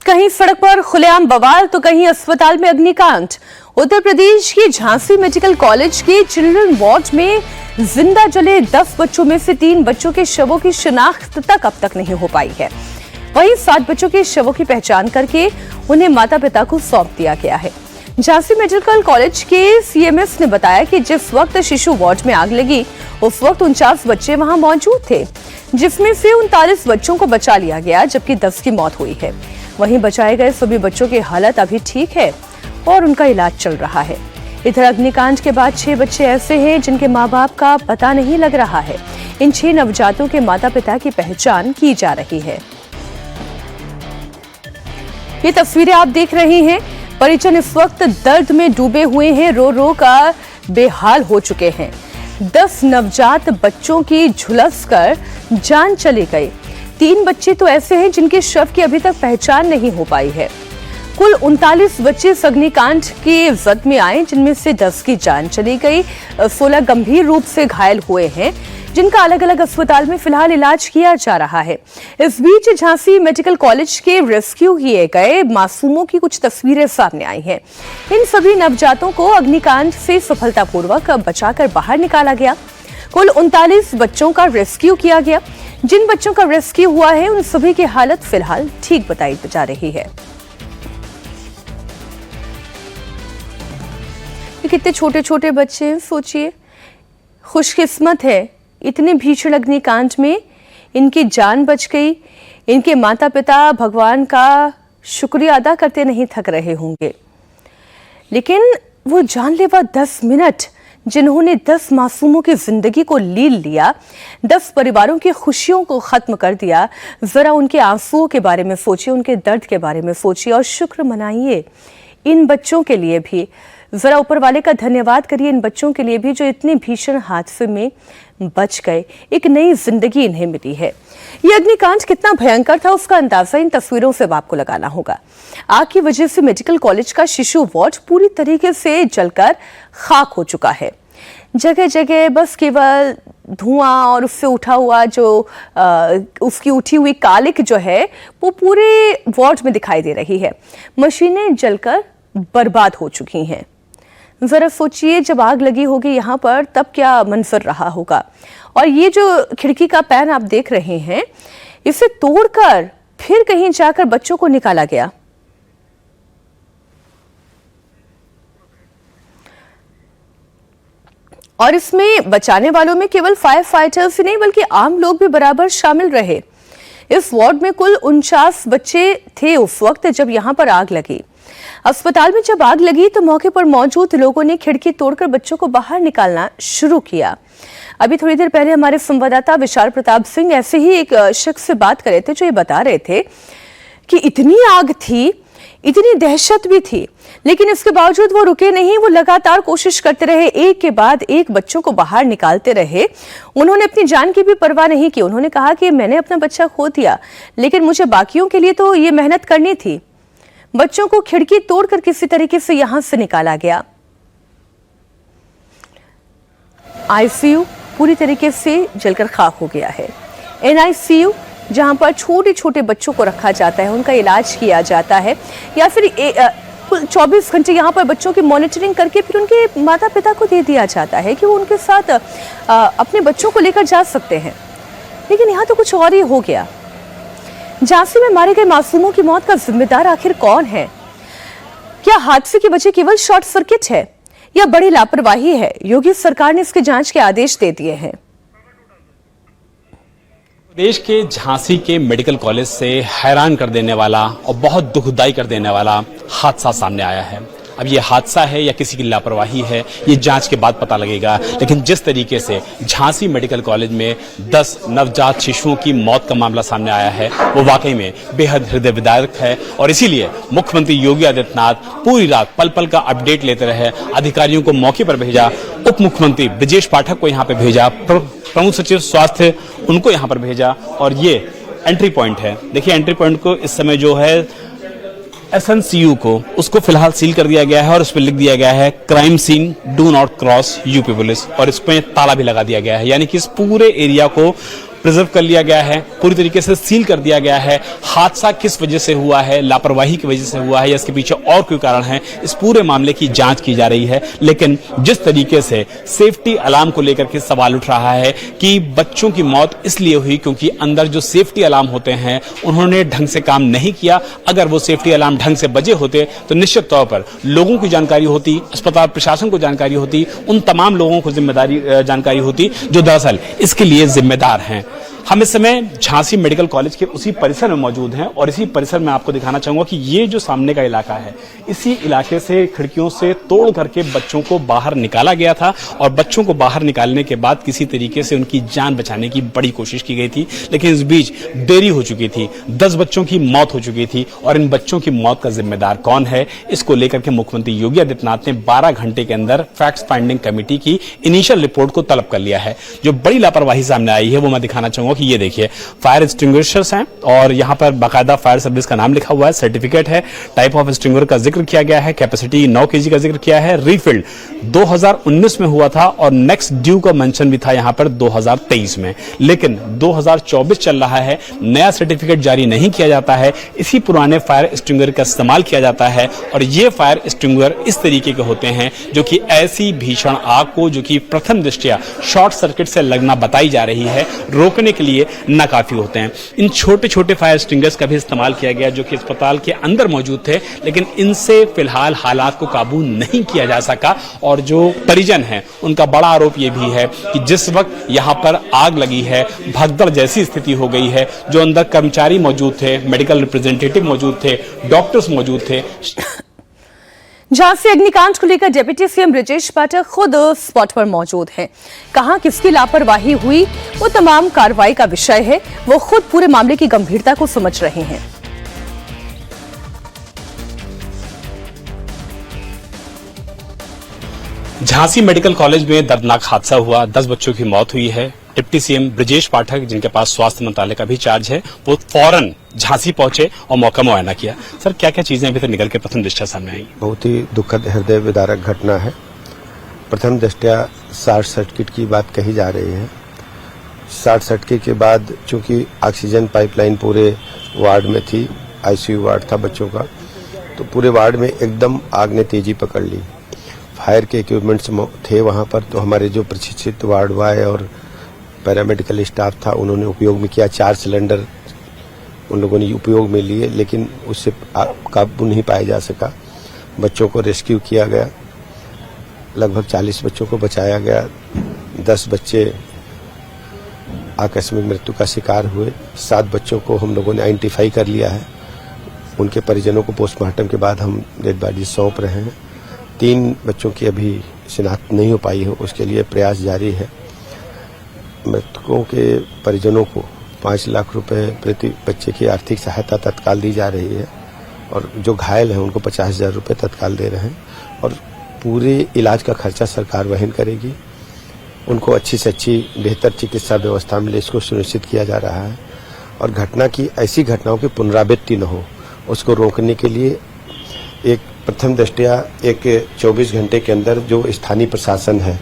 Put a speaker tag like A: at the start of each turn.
A: कहीं सड़क पर खुलेआम बवाल तो कहीं अस्पताल में अग्निकांड। उत्तर प्रदेश के झांसी मेडिकल कॉलेज के चिल्ड्रन वार्ड में जिंदा जले 10 बच्चों में से 3 बच्चों के शवों की शिनाख्त अब तक नहीं हो पाई है। वहीं 7 बच्चों के शवों की पहचान करके उन्हें माता पिता को सौंप दिया गया है। झांसी मेडिकल कॉलेज के सीएमएस ने बताया कि जिस वक्त शिशु वार्ड में आग लगी उस वक्त 49 बच्चे वहां मौजूद थे, जिसमें से 39 बच्चों को बचा लिया गया, जबकि 10 की मौत हुई है। वहीं बचाए गए सभी बच्चों की हालत अभी ठीक है और उनका इलाज चल रहा है। इधर अग्निकांड के बाद 6 बच्चे ऐसे हैं जिनके माँ बाप का पता नहीं लग रहा है। इन 6 नवजातों के माता पिता की पहचान की जा रही है। ये तस्वीरें आप देख रहे हैं। परिजन इस वक्त दर्द में डूबे हुए हैं, रो रो कर बेहाल हो चुके हैं। 10 नवजात बच्चों की झुलस कर जान चली गई। 3 बच्चे तो ऐसे हैं जिनके शव की अभी तक पहचान नहीं हो पाई है। कुल 39 बच्चे इस अग्निकांड की जद में आए, जिनमें से 10 की जान चली गई, 16 गंभीर रूप से घायल हुए हैं, जिनका अलग अलग अस्पताल में फिलहाल इलाज किया जा रहा है। इस बीच झांसी मेडिकल कॉलेज के रेस्क्यू किए गए मासूमों की कुछ तस्वीरें सामने आई हैं। इन सभी नवजातों को अग्निकांड से सफलतापूर्वक बचाकर बाहर निकाला गया। कुल 39 बच्चों का रेस्क्यू किया गया। जिन बच्चों का रेस्क्यू हुआ है उन सभी की हालत फिलहाल ठीक बताई जा रही है। कितने छोटे छोटे बच्चे हैं, सोचिए। खुशकिस्मत है इतने भीषण अग्निकांड में इनकी जान बच गई। इनके माता पिता भगवान का शुक्रिया अदा करते नहीं थक रहे होंगे। लेकिन वो जानलेवा 10 मिनट जिन्होंने 10 मासूमों की जिंदगी को लील लिया, 10 परिवारों की खुशियों को खत्म कर दिया, जरा उनके आंसुओं के बारे में सोचिए, उनके दर्द के बारे में सोचिए और शुक्र मनाइए इन बच्चों के लिए भी। जरा ऊपर वाले का धन्यवाद करिए इन बच्चों के लिए भी जो इतने भीषण हादसे में बच गए। एक नई जिंदगी इन्हें मिली है। ये अग्निकांड कितना भयंकर था उसका अंदाजा इन तस्वीरों से आपको लगाना होगा। आग की वजह से मेडिकल कॉलेज का शिशु वार्ड पूरी तरीके से जलकर खाक हो चुका है। जगह जगह बस केवल धुआं और उससे उठा हुआ जो उसकी उठी हुई कालिक जो है वो पूरे वार्ड में दिखाई दे रही है। मशीनें जलकर बर्बाद हो चुकी हैं। जरा सोचिए जब आग लगी होगी यहाँ पर तब क्या मंजर रहा होगा। और ये जो खिड़की का पैन आप देख रहे हैं इसे तोड़कर फिर कहीं जाकर बच्चों को निकाला गया। और इसमें बचाने वालों में केवल फायर फाइटर्स ही नहीं बल्कि आम लोग भी बराबर शामिल रहे। इस वार्ड में कुल 49 बच्चे थे उस वक्त जब यहाँ पर आग लगी। अस्पताल में जब आग लगी तो मौके पर मौजूद लोगों ने खिड़की तोड़कर बच्चों को बाहर निकालना शुरू किया। अभी थोड़ी देर पहले हमारे संवाददाता विशाल प्रताप सिंह ऐसे ही एक शख्स से बात कर रहे थे जो ये बता रहे थे कि इतनी आग थी, इतनी दहशत भी थी, लेकिन इसके बावजूद वो रुके नहीं। वो लगातार कोशिश करते रहे, एक के बाद एक बच्चों को बाहर निकालते रहे। उन्होंने अपनी जान की भी परवाह नहीं की। उन्होंने कहा कि मैंने अपना बच्चा खो दिया, लेकिन मुझे बाकियों के लिए तो ये मेहनत करनी थी। बच्चों को खिड़की तोड़कर किसी तरीके से यहां से निकाला गया। आईसीयू पूरी तरीके से जलकर खाक हो गया है। एनआईसीयू जहां पर छोटे छोटे बच्चों को रखा जाता है, उनका इलाज किया जाता है, या फिर 24 घंटे यहाँ पर बच्चों की मॉनिटरिंग करके फिर उनके माता पिता को दे दिया जाता है कि वो उनके साथ अपने बच्चों को लेकर जा सकते हैं। लेकिन यहाँ तो कुछ और ही हो गया। झांसी में मारे गए मासूमों की मौत का जिम्मेदार आखिर कौन है? क्या हादसे की वजह केवल शॉर्ट सर्किट है या बड़ी लापरवाही है? योगी सरकार ने इसके जांच के आदेश दे दिए हैं।
B: देश के झांसी के मेडिकल कॉलेज से हैरान कर देने वाला और बहुत दुखदाई कर देने वाला हादसा सामने आया है। अब ये हादसा है या किसी की लापरवाही है ये जांच के बाद पता लगेगा। लेकिन जिस तरीके से झांसी मेडिकल कॉलेज में 10 नवजात शिशुओं की मौत का मामला सामने आया है वो वाकई में बेहद हृदय विदारक है। और इसीलिए मुख्यमंत्री योगी आदित्यनाथ पूरी रात पल पल का अपडेट लेते रहे। अधिकारियों को मौके पर भेजा, उप मुख्यमंत्री ब्रजेश पाठक को यहाँ पे भेजा, प्रमुख सचिव स्वास्थ्य उनको यहाँ पर भेजा। और ये एंट्री पॉइंट है। देखिए एंट्री पॉइंट को इस समय जो है एसएनसीयू को उसको फिलहाल सील कर दिया गया है और उस पर लिख दिया गया है crime scene do not cross UP police. और इसमें ताला भी लगा दिया गया है, यानी कि इस पूरे एरिया को प्रिजर्व कर लिया गया है, पूरी तरीके से सील कर दिया गया है। हादसा किस वजह से हुआ है, लापरवाही की वजह से हुआ है या इसके पीछे और कोई कारण है, इस पूरे मामले की जांच की जा रही है। लेकिन जिस तरीके से सेफ्टी अलार्म को लेकर के सवाल उठ रहा है कि बच्चों की मौत इसलिए हुई क्योंकि अंदर जो सेफ्टी अलार्म होते हैं उन्होंने ढंग से काम नहीं किया। अगर वो सेफ्टी अलार्म ढंग से बजे होते तो निश्चित तौर पर लोगों की जानकारी होती, अस्पताल प्रशासन को जानकारी होती, उन तमाम लोगों को जानकारी होती जो दरअसल इसके लिए जिम्मेदार हैं। हम इस समय झांसी मेडिकल कॉलेज के उसी परिसर में मौजूद हैं और इसी परिसर में आपको दिखाना चाहूंगा कि ये जो सामने का इलाका है, इसी इलाके से खिड़कियों से तोड़ करके बच्चों को बाहर निकाला गया था और बच्चों को बाहर निकालने के बाद किसी तरीके से उनकी जान बचाने की बड़ी कोशिश की गई थी। लेकिन इस बीच देरी हो चुकी थी, 10 बच्चों की मौत हो चुकी थी और इन बच्चों की मौत का जिम्मेदार कौन है, इसको लेकर के मुख्यमंत्री योगी आदित्यनाथ ने 12 घंटे के अंदर फैक्ट फाइंडिंग कमेटी की इनिशियल रिपोर्ट को तलब कर लिया है। जो बड़ी लापरवाही सामने आई है वो मैं दिखाना चाहूंगा कि ये देखिए फायर एक्सटिंग्विशर्स हैं और यहां पर बाकायदा फायर सर्विस का नाम लिखा हुआ है, सर्टिफिकेट है, टाइप ऑफ एक्सटिंग्विशर का जिक्र किया गया है, कैपेसिटी 9 केजी का जिक्र किया है, रीफिल्ड 2019 में हुआ था और नेक्स्ट ड्यू का मेंशन भी था यहां पर 2023 में। लेकिन 2024 चल रहा है, नया सर्टिफिकेट जारी नहीं किया जाता है, इसी पुराने फायर एक्सटिंग्विशर का इस्तेमाल किया जाता है और ये फायर एक्सटिंग्विशर इस तरीके के होते हैं जो कि ऐसी भीषण आग को, जो कि प्रथम दृष्टया शॉर्ट सर्किट से लगना बताई जा रही है, रोकने के लिए नाकाफी होते हैं। इन छोटे छोटे फायर एक्सटिंग्विशर्स का भी इस्तेमाल किया गया जो कि अस्पताल के अंदर मौजूद थे, लेकिन इनसे फिलहाल हालात को काबू नहीं किया जा सका। और जो परिजन हैं उनका बड़ा आरोप यह भी है कि जिस वक्त यहां पर आग लगी है, भगदड़ जैसी स्थिति हो गई है, जो अंदर कर्मचारी मौजूद थे, मेडिकल रिप्रेजेंटेटिव मौजूद थे, डॉक्टर्स मौजूद थे।
A: झांसी अग्निकांड को लेकर डिप्टी सीएम ब्रजेश पाठक खुद स्पॉट पर मौजूद हैं। कहां किसकी लापरवाही हुई वो तमाम कार्रवाई का विषय है, वो खुद पूरे मामले की गंभीरता को समझ रहे हैं।
B: झांसी मेडिकल कॉलेज में दर्दनाक हादसा हुआ, 10 बच्चों की मौत हुई है। डिप्टी सीएम ब्रजेश पाठक, जिनके पास स्वास्थ्य मंत्रालय का भी चार्ज है, वो फौरन झांसी पहुंचे और मौका मुआयना किया। सर, क्या क्या चीजें अभी तक निकल के प्रथम दृष्टया सामने आई?
C: बहुत ही दुखद हृदय विदारक घटना है। प्रथम दृष्टया शॉर्ट सर्किट की बात कही जा रही है। शॉर्ट सर्किट के बाद चूंकि ऑक्सीजन पाइपलाइन पूरे वार्ड में थी, आईसीयू वार्ड था बच्चों का, तो पूरे वार्ड में एकदम आग ने तेजी पकड़ ली। फायर के इक्विपमेंट्स थे वहां पर, तो हमारे जो प्रशिक्षित वार्ड बॉय और पैरामेडिकल स्टाफ था उन्होंने उपयोग में किया। 4 सिलेंडर उन लोगों ने उपयोग में लिए, लेकिन उससे काबू नहीं पाया जा सका। बच्चों को रेस्क्यू किया गया, लगभग 40 बच्चों को बचाया गया। 10 बच्चे आकस्मिक मृत्यु का शिकार हुए। 7 बच्चों को हम लोगों ने आइडेंटिफाई कर लिया है। उनके परिजनों को पोस्टमार्टम के बाद हम डेड बॉडी सौंप रहे हैं। 3 बच्चों की अभी शिनाख्त नहीं हो पाई है, उसके लिए प्रयास जारी है। मृतकों के परिजनों को 5 लाख रुपए प्रति बच्चे की आर्थिक सहायता तत्काल दी जा रही है और जो घायल हैं उनको 50,000 रुपए तत्काल दे रहे हैं और पूरे इलाज का खर्चा सरकार वहन करेगी। उनको अच्छी से अच्छी बेहतर चिकित्सा व्यवस्था मिले, इसको सुनिश्चित किया जा रहा है। और घटना की ऐसी घटनाओं की पुनरावृत्ति न हो, उसको रोकने के लिए एक प्रथम दृष्टया एक 24 घंटे के अंदर जो स्थानीय प्रशासन है